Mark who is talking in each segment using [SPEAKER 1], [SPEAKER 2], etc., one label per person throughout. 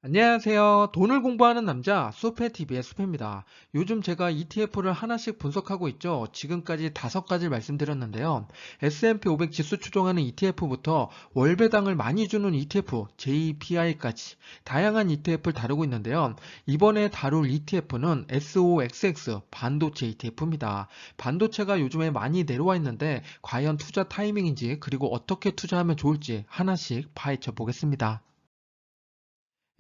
[SPEAKER 1] 안녕하세요. 돈을 공부하는 남자 수페TV의 수페입니다. 요즘 제가 ETF를 하나씩 분석하고 있죠. 지금까지 5가지 말씀드렸는데요. S&P 500 지수 추종하는 ETF부터 월배당을 많이 주는 ETF, JPI까지 다양한 ETF를 다루고 있는데요. 이번에 다룰 ETF는 SOXX 반도체 ETF입니다. 반도체가 요즘에 많이 내려와 있는데 과연 투자 타이밍인지 그리고 어떻게 투자하면 좋을지 하나씩 파헤쳐 보겠습니다.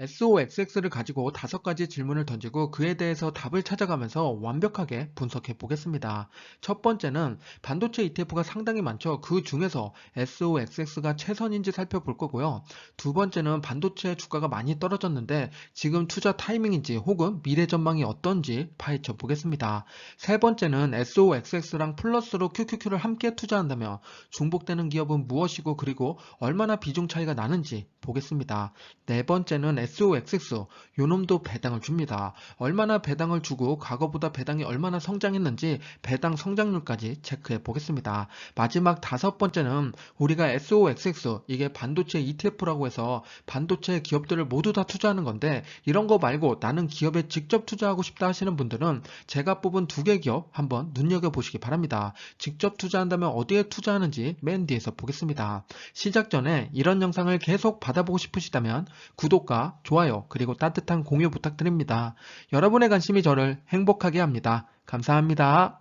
[SPEAKER 1] SOXX를 가지고 5가지 질문을 던지고 그에 대해서 답을 찾아가면서 완벽하게 분석해 보겠습니다. 첫 번째는 반도체 ETF가 상당히 많죠. 그 중에서 SOXX가 최선인지 살펴볼 거고요. 두 번째는 반도체 주가가 많이 떨어졌는데 지금 투자 타이밍인지 혹은 미래 전망이 어떤지 파헤쳐 보겠습니다. 세 번째는 SOXX랑 플러스로 QQQ를 함께 투자한다면 중복되는 기업은 무엇이고 그리고 얼마나 비중 차이가 나는지 보겠습니다. 네 번째는 SOXX, 요놈도 배당을 줍니다. 얼마나 배당을 주고 과거보다 배당이 얼마나 성장했는지 배당 성장률까지 체크해 보겠습니다. 마지막 5번째는 우리가 SOXX, 이게 반도체 ETF라고 해서 반도체 기업들을 모두 다 투자하는 건데 이런 거 말고 나는 기업에 직접 투자하고 싶다 하시는 분들은 제가 뽑은 2개 기업 한번 눈여겨보시기 바랍니다. 직접 투자한다면 어디에 투자하는지 맨 뒤에서 보겠습니다. 시작 전에 이런 영상을 계속 받아보고 싶으시다면 구독과 좋아요 그리고 따뜻한 공유 부탁드립니다. 여러분의 관심이 저를 행복하게 합니다. 감사합니다.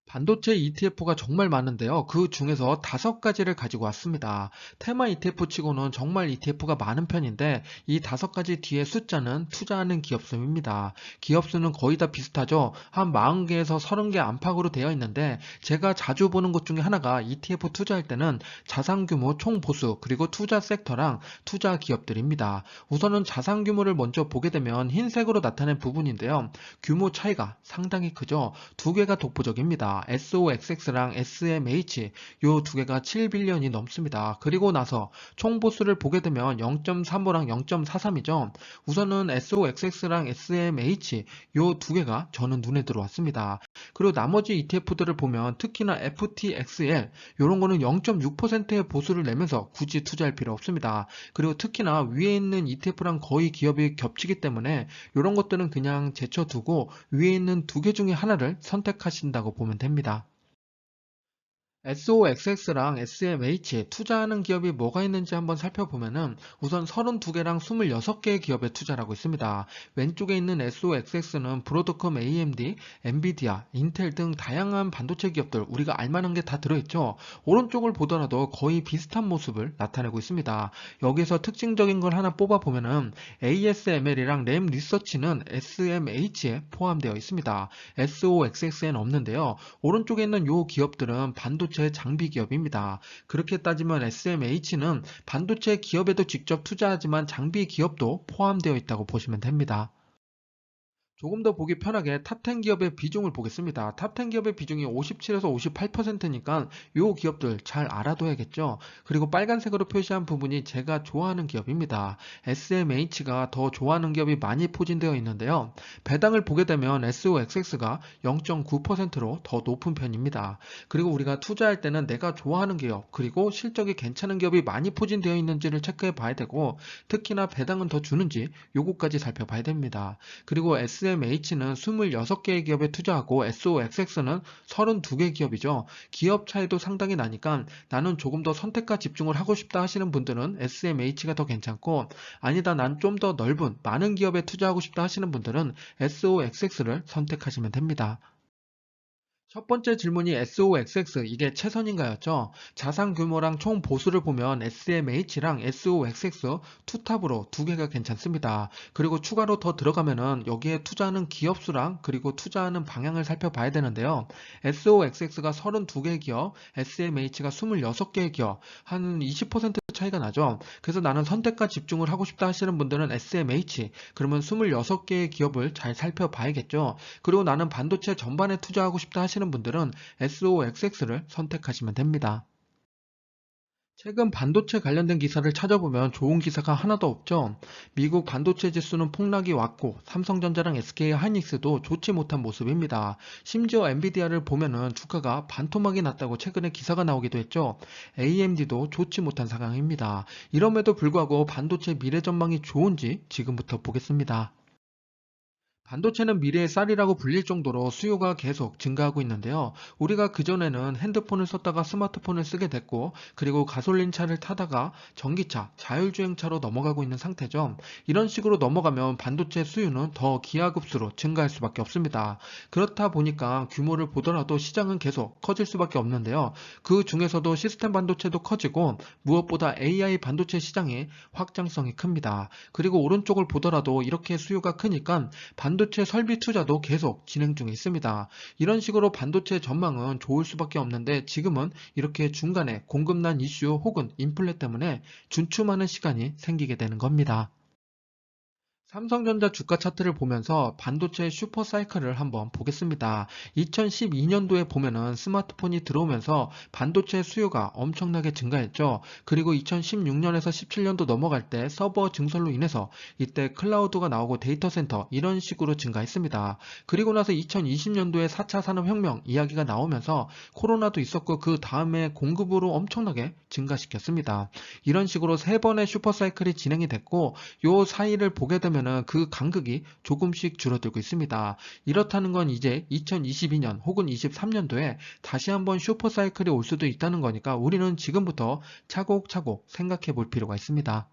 [SPEAKER 1] 반도체 ETF가 정말 많은데요. 그 중에서 5가지를 가지고 왔습니다. 테마 ETF 치고는 정말 ETF가 많은 편인데 이 5가지 뒤에 숫자는 투자하는 기업 수입니다. 기업 수는 거의 다 비슷하죠. 한 40개에서 30개 안팎으로 되어 있는데 제가 자주 보는 것 중에 하나가 ETF 투자할 때는 자산 규모 총 보수 그리고 투자 섹터랑 투자 기업들입니다. 우선은 자산 규모를 먼저 보게 되면 흰색으로 나타낸 부분인데요. 규모 차이가 상당히 크죠. 2개가 독보적입니다. SOXX랑 SMH 요 2개가 7빌리언이 넘습니다. 그리고 나서 총보수를 보게 되면 0.35랑 0.43이죠. 우선은 SOXX랑 SMH 요 2개가 저는 눈에 들어왔습니다. 그리고 나머지 ETF들을 보면 특히나 FTXL 요런 거는 0.6%의 보수를 내면서 굳이 투자할 필요 없습니다. 그리고 특히나 위에 있는 ETF랑 거의 기업이 겹치기 때문에 이런 것들은 그냥 제쳐두고 위에 있는 2개 중에 하나를 선택하신다고 보면 됩니다. SOXX랑 SMH 투자하는 기업이 뭐가 있는지 한번 살펴보면은 우선 32개랑 26개의 기업에 투자를 하고 있습니다. 왼쪽에 있는 SOXX는 브로드컴 AMD, 엔비디아, 인텔 등 다양한 반도체 기업들 우리가 알만한 게 다 들어있죠. 오른쪽을 보더라도 거의 비슷한 모습을 나타내고 있습니다. 여기서 특징적인 걸 하나 뽑아보면은 ASML이랑 램 리서치는 SMH에 포함되어 있습니다. SOXX에는 없는데요. 오른쪽에 있는 요 기업들은 반도체 장비 기업입니다. 그렇게 따지면 SMH는 반도체 기업에도 직접 투자하지만 장비 기업도 포함되어 있다고 보시면 됩니다. 조금 더 보기 편하게 탑10 기업의 비중을 보겠습니다. 탑10 기업의 비중이 57에서 58%니까 요 기업들 잘 알아둬야겠죠. 그리고 빨간색으로 표시한 부분이 제가 좋아하는 기업입니다. SMH가 더 좋아하는 기업이 많이 포진되어 있는데요. 배당을 보게 되면 SOXX가 0.9%로 더 높은 편입니다. 그리고 우리가 투자할 때는 내가 좋아하는 기업, 그리고 실적이 괜찮은 기업이 많이 포진되어 있는지를 체크해 봐야 되고, 특히나 배당은 더 주는지 요거까지 살펴봐야 됩니다. 그리고 SMH는 26개의 기업에 투자하고 SOXX는 32개 기업이죠. 기업 차이도 상당히 나니까 나는 조금 더 선택과 집중을 하고 싶다 하시는 분들은 SMH가 더 괜찮고 아니다 난 좀 더 넓은 많은 기업에 투자하고 싶다 하시는 분들은 SOXX를 선택하시면 됩니다. 첫 번째 질문이 SOXX 이게 최선인가였죠? 자산 규모랑 총 보수를 보면 SMH랑 SOXX 투탑으로 2개가 괜찮습니다. 그리고 추가로 더 들어가면은 여기에 투자하는 기업 수랑 그리고 투자하는 방향을 살펴봐야 되는데요. SOXX가 32개 기업, SMH가 26개 기업, 한 20% 차이가 나죠. 그래서 나는 선택과 집중을 하고 싶다 하시는 분들은 SMH, 그러면 26개의 기업을 잘 살펴봐야겠죠. 그리고 나는 반도체 전반에 투자하고 싶다 하시는 분들은 SOXX를 선택하시면 됩니다. 최근 반도체 관련된 기사를 찾아보면 좋은 기사가 하나도 없죠. 미국 반도체 지수는 폭락이 왔고 삼성전자랑 SK 하이닉스도 좋지 못한 모습입니다. 심지어 엔비디아를 보면은 주가가 반토막이 났다고 최근에 기사가 나오기도 했죠. AMD도 좋지 못한 상황입니다. 이럼에도 불구하고 반도체 미래 전망이 좋은지 지금부터 보겠습니다. 반도체는 미래의 쌀이라고 불릴 정도로 수요가 계속 증가하고 있는데요. 우리가 그전에는 핸드폰을 썼다가 스마트폰을 쓰게 됐고, 그리고 가솔린 차를 타다가 전기차, 자율주행차로 넘어가고 있는 상태죠. 이런 식으로 넘어가면 반도체 수요는 더 기하급수로 증가할 수밖에 없습니다. 그렇다 보니까 규모를 보더라도 시장은 계속 커질 수밖에 없는데요. 그 중에서도 시스템 반도체도 커지고, 무엇보다 AI 반도체 시장의 확장성이 큽니다. 그리고 오른쪽을 보더라도 이렇게 수요가 크니까 반도체 설비 투자도 계속 진행 중에 있습니다. 이런 식으로 반도체 전망은 좋을 수밖에 없는데 지금은 이렇게 중간에 공급난 이슈 혹은 인플레 때문에 준춤하는 시간이 생기게 되는 겁니다. 삼성전자 주가 차트를 보면서 반도체 슈퍼 사이클을 한번 보겠습니다. 2012년도에 보면은 스마트폰이 들어오면서 반도체 수요가 엄청나게 증가했죠. 그리고 2016년에서 17년도 넘어갈 때 서버 증설로 인해서 이때 클라우드가 나오고 데이터 센터 이런 식으로 증가했습니다. 그리고 나서 2020년도에 4차 산업혁명 이야기가 나오면서 코로나도 있었고 그 다음에 공급으로 엄청나게 증가시켰습니다. 이런 식으로 세 번의 슈퍼 사이클이 진행이 됐고 요 사이를 보게 되면은 그 간극이 조금씩 줄어들고 있습니다. 이렇다는 건 이제 2022년 혹은 23년도에 다시 한번 슈퍼 사이클이 올 수도 있다는 거니까 우리는 지금부터 차곡차곡 생각해 볼 필요가 있습니다.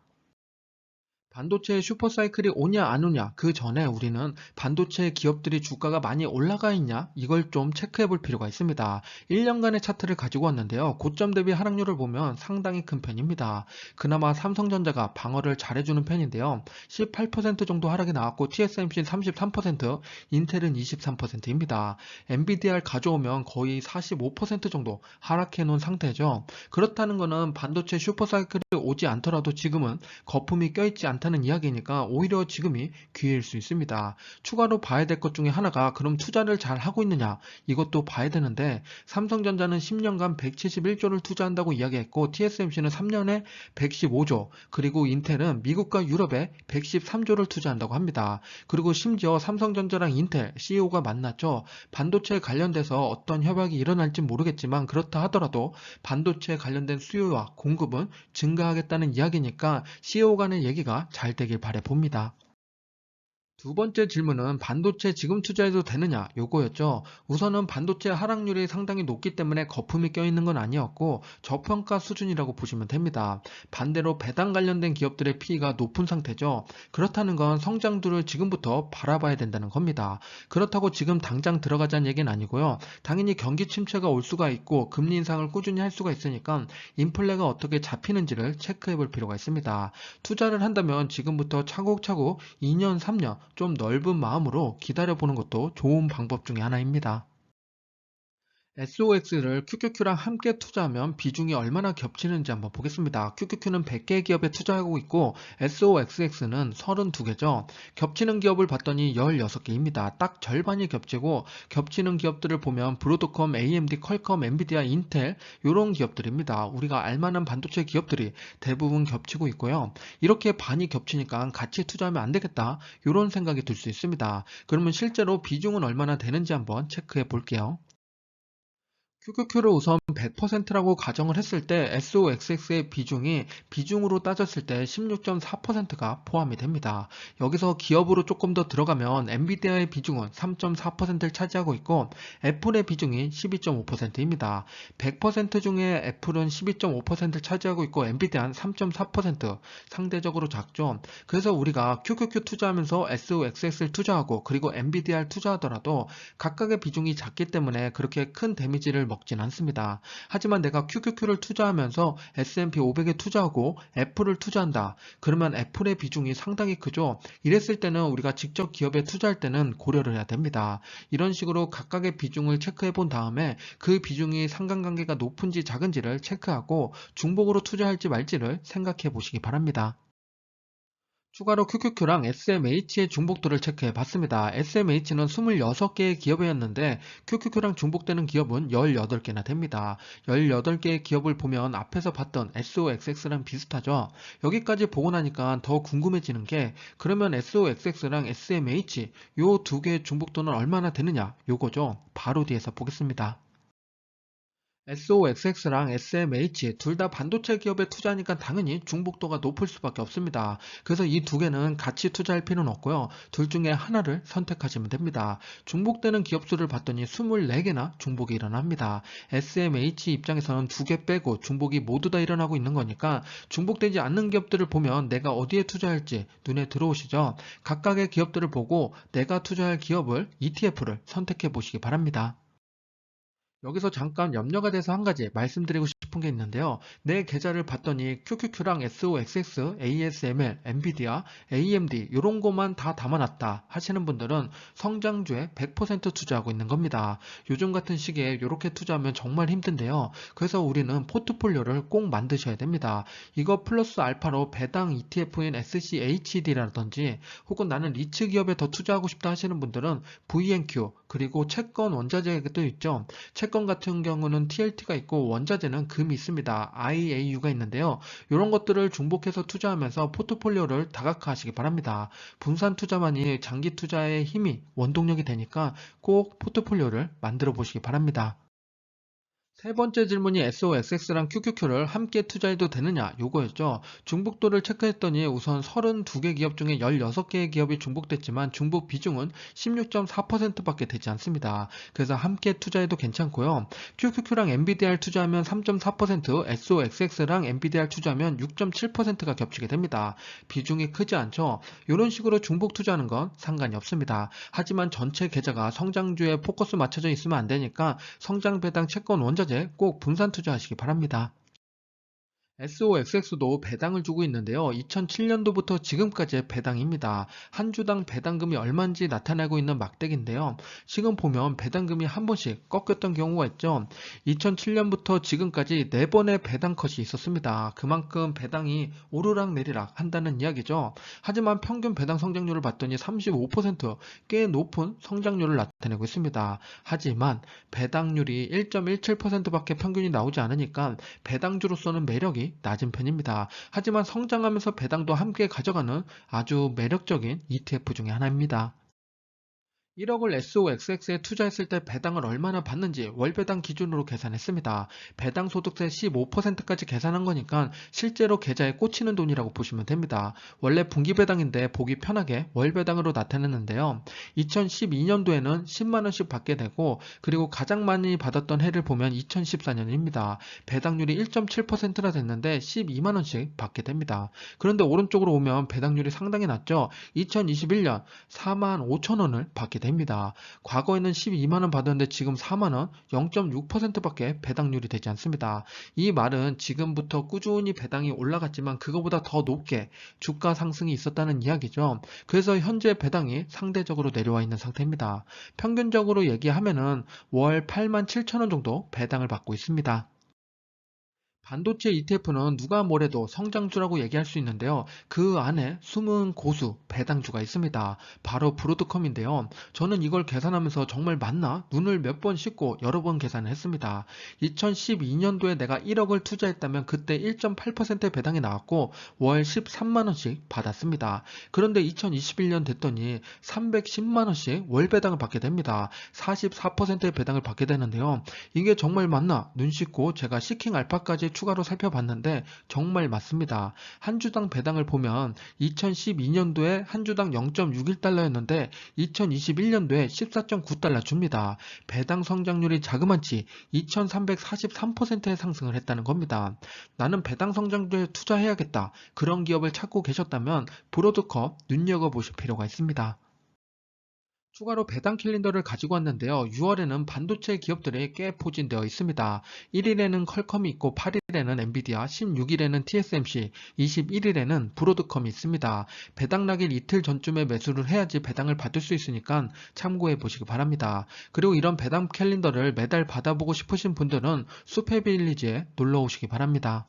[SPEAKER 1] 반도체 슈퍼사이클이 오냐 안 오냐 그 전에 우리는 반도체 기업들이 주가가 많이 올라가 있냐 이걸 좀 체크해 볼 필요가 있습니다. 1년간의 차트를 가지고 왔는데요. 고점 대비 하락률을 보면 상당히 큰 편입니다. 그나마 삼성전자가 방어를 잘해주는 편인데요. 18% 정도 하락이 나왔고 TSMC는 33%, 인텔은 23%입니다. 엔비디아를 가져오면 거의 45% 정도 하락해 놓은 상태죠. 그렇다는 거는 반도체 슈퍼사이클이 오지 않더라도 지금은 거품이 껴있지 않다는 이야기니까 오히려 지금이 기회일 수 있습니다. 추가로 봐야 될 것 중에 하나가 그럼 투자를 잘 하고 있느냐 이것도 봐야 되는데 삼성전자는 10년간 171조를 투자한다고 이야기했고 TSMC는 3년에 115조 그리고 인텔은 미국과 유럽에 113조를 투자한다고 합니다. 그리고 심지어 삼성전자랑 인텔 CEO가 만났죠. 반도체 관련돼서 어떤 협약이 일어날지 모르겠지만 그렇다 하더라도 반도체 관련된 수요와 공급은 증가하겠다는 이야기니까 CEO 간의 얘기가 잘 되길 바래 봅니다. 두 번째 질문은 반도체 지금 투자해도 되느냐 요거였죠. 우선은 반도체 하락률이 상당히 높기 때문에 거품이 껴있는 건 아니었고 저평가 수준이라고 보시면 됩니다. 반대로 배당 관련된 기업들의 P가 높은 상태죠. 그렇다는 건 성장도를 지금부터 바라봐야 된다는 겁니다. 그렇다고 지금 당장 들어가자는 얘기는 아니고요. 당연히 경기 침체가 올 수가 있고 금리 인상을 꾸준히 할 수가 있으니까 인플레가 어떻게 잡히는지를 체크해 볼 필요가 있습니다. 투자를 한다면 지금부터 차곡차곡 2년, 3년 좀 넓은 마음으로 기다려보는 것도 좋은 방법 중에 하나입니다. SOX를 QQQ랑 함께 투자하면 비중이 얼마나 겹치는지 한번 보겠습니다. QQQ는 100개 기업에 투자하고 있고 SOXX는 32개죠. 겹치는 기업을 봤더니 16개입니다. 딱 절반이 겹치고 겹치는 기업들을 보면 브로드컴, AMD, 퀄컴, 엔비디아, 인텔 이런 기업들입니다. 우리가 알만한 반도체 기업들이 대부분 겹치고 있고요. 이렇게 반이 겹치니까 같이 투자하면 안 되겠다 이런 생각이 들 수 있습니다. 그러면 실제로 비중은 얼마나 되는지 한번 체크해 볼게요. QQQ를 우선 100%라고 가정을 했을 때 SOXX의 비중이 비중으로 따졌을 때 16.4%가 포함이 됩니다. 여기서 기업으로 조금 더 들어가면 엔비디아의 비중은 3.4%를 차지하고 있고 애플의 비중이 12.5%입니다. 100% 중에 애플은 12.5%를 차지하고 있고 엔비디아는 3.4% 상대적으로 작죠. 그래서 우리가 QQQ 투자하면서 SOXX를 투자하고 그리고 엔비디아를 투자하더라도 각각의 비중이 작기 때문에 그렇게 큰 데미지를 먹진 않습니다. 하지만 내가 QQQ를 투자하면서 S&P 500에 투자하고 애플을 투자한다. 그러면 애플의 비중이 상당히 크죠. 이랬을 때는 우리가 직접 기업에 투자할 때는 고려를 해야 됩니다. 이런 식으로 각각의 비중을 체크해 본 다음에 그 비중이 상관관계가 높은지 작은지를 체크하고 중복으로 투자할지 말지를 생각해 보시기 바랍니다. 추가로 QQQ랑 SMH의 중복도를 체크해 봤습니다. SMH는 26개의 기업이었는데 QQQ랑 중복되는 기업은 18개나 됩니다. 18개의 기업을 보면 앞에서 봤던 SOXX랑 비슷하죠? 여기까지 보고 나니까 더 궁금해지는 게 그러면 SOXX랑 SMH 요 두 개의 중복도는 얼마나 되느냐 요거죠. 바로 뒤에서 보겠습니다. SOXX랑 SMH 둘 다 반도체 기업에 투자하니까 당연히 중복도가 높을 수밖에 없습니다. 그래서 이 두 개는 같이 투자할 필요는 없고요. 둘 중에 하나를 선택하시면 됩니다. 중복되는 기업 수를 봤더니 24개나 중복이 일어납니다. SMH 입장에서는 두 개 빼고 중복이 모두 다 일어나고 있는 거니까 중복되지 않는 기업들을 보면 내가 어디에 투자할지 눈에 들어오시죠? 각각의 기업들을 보고 내가 투자할 기업을 ETF를 선택해 보시기 바랍니다. 여기서 잠깐 염려가 돼서 한 가지 말씀드리고 싶은 게 있는데요. 내 계좌를 봤더니 QQQ랑 SOXX, ASML, 엔비디아, AMD 이런 거만 다 담아놨다 하시는 분들은 성장주에 100% 투자하고 있는 겁니다. 요즘 같은 시기에 이렇게 투자하면 정말 힘든데요. 그래서 우리는 포트폴리오를 꼭 만드셔야 됩니다. 이거 플러스 알파로 배당 ETF인 SCHD라든지 혹은 나는 리츠 기업에 더 투자하고 싶다 하시는 분들은 VNQ 그리고 채권 원자재도 있죠. 채권 같은 경우는 TLT가 있고 원자재는 금이 있습니다. IAU가 있는데요. 이런 것들을 중복해서 투자하면서 포트폴리오를 다각화하시기 바랍니다. 분산 투자만이 장기 투자의 힘이 원동력이 되니까 꼭 포트폴리오를 만들어 보시기 바랍니다. 세 번째 질문이 SOXX랑 QQQ를 함께 투자해도 되느냐 요거였죠. 중복도를 체크했더니 우선 32개 기업 중에 16개의 기업이 중복됐지만 중복 비중은 16.4%밖에 되지 않습니다. 그래서 함께 투자해도 괜찮고요. QQQ랑 NVDR 투자하면 3.4%, SOXX랑 NVDR 투자하면 6.7%가 겹치게 됩니다. 비중이 크지 않죠. 이런 식으로 중복 투자하는 건 상관이 없습니다. 하지만 전체 계좌가 성장주에 포커스 맞춰져 있으면 안 되니까 성장 배당 채권 원자재 꼭 분산 투자하시기 바랍니다. SOXX도 배당을 주고 있는데요. 2007년도부터 지금까지의 배당입니다. 한 주당 배당금이 얼마인지 나타내고 있는 막대기인데요. 지금 보면 배당금이 한 번씩 꺾였던 경우가 있죠. 2007년부터 지금까지 4번의 배당 컷이 있었습니다. 그만큼 배당이 오르락 내리락 한다는 이야기죠. 하지만 평균 배당 성장률을 봤더니 35%, 꽤 높은 성장률을 나타내고 있습니다. 하지만 배당률이 1.17%밖에 평균이 나오지 않으니까 배당주로서는 매력이 낮은 편입니다. 하지만 성장하면서 배당도 함께 가져가는 아주 매력적인 ETF 중에 하나입니다. 1억을 SOXX에 투자했을 때 배당을 얼마나 받는지 월배당 기준으로 계산했습니다. 배당 소득세 15%까지 계산한 거니까 실제로 계좌에 꽂히는 돈이라고 보시면 됩니다. 원래 분기배당인데 보기 편하게 월배당으로 나타냈는데요. 2012년도에는 10만원씩 받게 되고 그리고 가장 많이 받았던 해를 보면 2014년입니다. 배당률이 1.7%나 됐는데 12만원씩 받게 됩니다. 그런데 오른쪽으로 오면 배당률이 상당히 낮죠. 2021년 4만 5천원을 받게 됩니다. 과거에는 12만원 받았는데 지금 4만원 0.6%밖에 배당률이 되지 않습니다. 이 말은 지금부터 꾸준히 배당이 올라갔지만 그거보다 더 높게 주가 상승이 있었다는 이야기죠. 그래서 현재 배당이 상대적으로 내려와 있는 상태입니다. 평균적으로 얘기하면은 월 8만 7천원 정도 배당을 받고 있습니다. 반도체 ETF는 누가 뭐래도 성장주라고 얘기할 수 있는데요. 그 안에 숨은 고수, 배당주가 있습니다. 바로 브로드컴인데요. 저는 이걸 계산하면서 정말 맞나? 눈을 몇 번 씻고 여러 번 계산을 했습니다. 2012년도에 내가 1억을 투자했다면 그때 1.8%의 배당이 나왔고 월 13만원씩 받았습니다. 그런데 2021년 됐더니 310만원씩 월 배당을 받게 됩니다. 44%의 배당을 받게 되는데요. 이게 정말 맞나? 눈 씻고 제가 시킹 알파까지 추가로 살펴봤는데 정말 맞습니다. 한 주당 배당을 보면 2012년도에 한 주당 0.61달러였는데 2021년도에 14.9달러 줍니다. 배당 성장률이 자그마치 2343%의 상승을 했다는 겁니다. 나는 배당 성장률에 투자해야겠다. 그런 기업을 찾고 계셨다면 브로드컵 눈여겨보실 필요가 있습니다. 추가로 배당 캘린더를 가지고 왔는데요. 6월에는 반도체 기업들이 꽤 포진되어 있습니다. 1일에는 퀄컴이 있고 8일에는 엔비디아, 16일에는 TSMC, 21일에는 브로드컴이 있습니다. 배당 나길 이틀 전쯤에 매수를 해야지 배당을 받을 수 있으니까 참고해 보시기 바랍니다. 그리고 이런 배당 캘린더를 매달 받아보고 싶으신 분들은 수페빌리지에 놀러 오시기 바랍니다.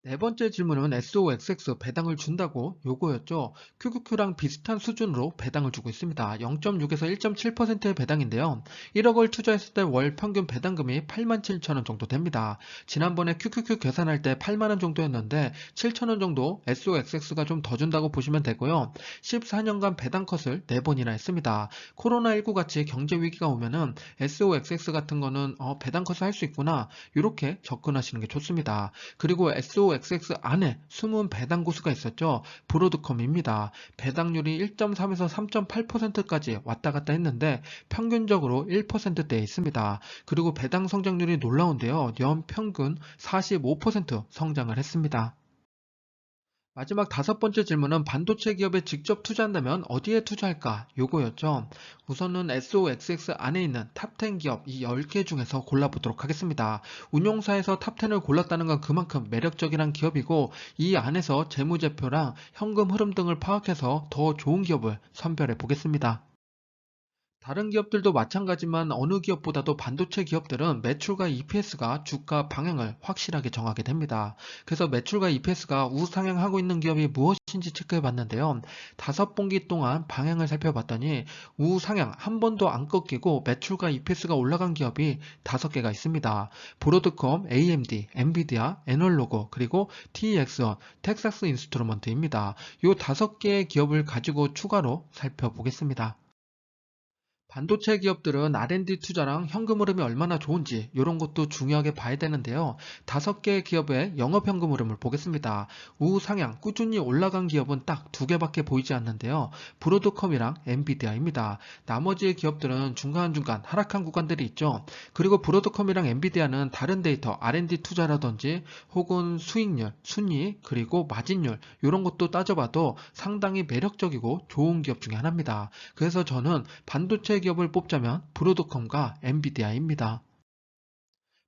[SPEAKER 1] 네 번째 질문은 SOXX 배당을 준다고 요거였죠. QQQ랑 비슷한 수준으로 배당을 주고 있습니다. 0.6에서 1.7%의 배당인데요. 1억을 투자했을 때 월 평균 배당금이 87,000원 정도 됩니다. 지난번에 QQQ 계산할 때 8만원 정도였는데 7,000원 정도 SOXX가 좀 더 준다고 보시면 되고요. 14년간 배당 컷을 4번이나 했습니다. 코로나19 같이 경제 위기가 오면은 SOXX 같은 거는 배당 컷을 할 수 있구나. 이렇게 접근하시는 게 좋습니다. 그리고 SOXX 안에 숨은 배당 고수가 있었죠. 브로드컴입니다. 배당률이 1.3에서 3.8%까지 왔다 갔다 했는데 평균적으로 1%대에 있습니다. 그리고 배당 성장률이 놀라운데요. 연평균 45% 성장을 했습니다. 마지막 다섯 번째 질문은 반도체 기업에 직접 투자한다면 어디에 투자할까? 요거였죠. 우선은 SOXX 안에 있는 탑10 기업 이 10개 중에서 골라보도록 하겠습니다. 운용사에서 탑10을 골랐다는 건 그만큼 매력적이란 기업이고 이 안에서 재무제표랑 현금 흐름 등을 파악해서 더 좋은 기업을 선별해 보겠습니다. 다른 기업들도 마찬가지만 어느 기업보다도 반도체 기업들은 매출과 EPS가 주가 방향을 확실하게 정하게 됩니다. 그래서 매출과 EPS가 우상향하고 있는 기업이 무엇인지 체크해 봤는데요. 5분기 동안 방향을 살펴봤더니 우상향 한 번도 안 꺾이고 매출과 EPS가 올라간 기업이 5개가 있습니다. 브로드컴, AMD, 엔비디아, 에널로그, 그리고 TX원, 텍사스 인스트루먼트입니다. 이 5개의 기업을 가지고 추가로 살펴보겠습니다. 반도체 기업들은 R&D 투자랑 현금 흐름이 얼마나 좋은지 이런 것도 중요하게 봐야 되는데요. 5개의 기업의 영업 현금 흐름을 보겠습니다. 우상향 꾸준히 올라간 기업은 딱 2개밖에 보이지 않는데요. 브로드컴이랑 엔비디아입니다. 나머지 기업들은 중간중간 하락한 구간들이 있죠. 그리고 브로드컴이랑 엔비디아는 다른 데이터 R&D 투자라든지 혹은 수익률, 순이익, 그리고 마진율 이런 것도 따져봐도 상당히 매력적이고 좋은 기업 중에 하나입니다. 그래서 저는 반도체 기업을 뽑자면 브로드컴과 엔비디아입니다.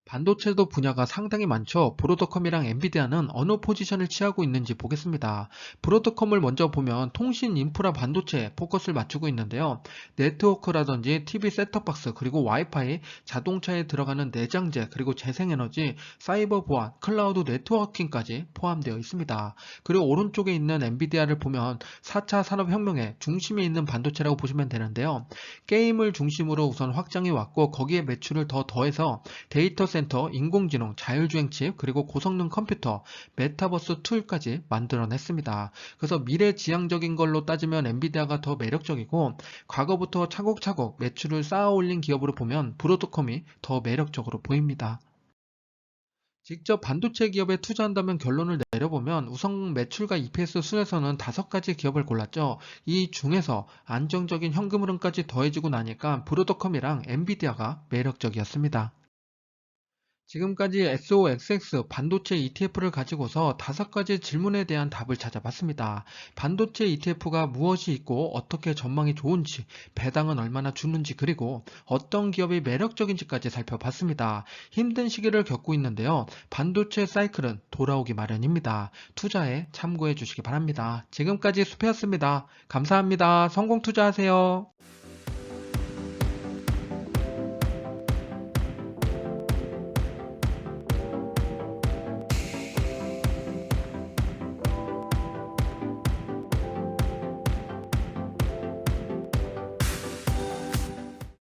[SPEAKER 1] 반도체도 분야가 상당히 많죠. 브로드컴이랑 엔비디아는 어느 포지션을 취하고 있는지 보겠습니다. 브로드컴을 먼저 보면 통신 인프라 반도체에 포커스를 맞추고 있는데요. 네트워크라든지 TV 셋톱박스 그리고 와이파이, 자동차에 들어가는 내장재 그리고 재생에너지, 사이버 보안, 클라우드 네트워킹까지 포함되어 있습니다. 그리고 오른쪽에 있는 엔비디아를 보면 4차 산업혁명의 중심에 있는 반도체라고 보시면 되는데요. 게임을 중심으로 우선 확장해 왔고 거기에 매출을 더 더해서 데이터 센터, 인공지능, 자율주행 칩, 그리고 고성능 컴퓨터, 메타버스 툴까지 만들어냈습니다. 그래서 미래지향적인 걸로 따지면 엔비디아가 더 매력적이고 과거부터 차곡차곡 매출을 쌓아 올린 기업으로 보면 브로드컴이 더 매력적으로 보입니다. 직접 반도체 기업에 투자한다면 결론을 내려보면 우선 매출과 EPS 순에서는 5가지 기업을 골랐죠. 이 중에서 안정적인 현금 흐름까지 더해지고 나니까 브로드컴이랑 엔비디아가 매력적이었습니다. 지금까지 SOXX 반도체 ETF를 가지고서 5가지 질문에 대한 답을 찾아봤습니다. 반도체 ETF가 무엇이 있고 어떻게 전망이 좋은지, 배당은 얼마나 주는지, 그리고 어떤 기업이 매력적인지까지 살펴봤습니다. 힘든 시기를 겪고 있는데요. 반도체 사이클은 돌아오기 마련입니다. 투자에 참고해 주시기 바랍니다. 지금까지 수페였습니다. 감사합니다. 성공 투자하세요.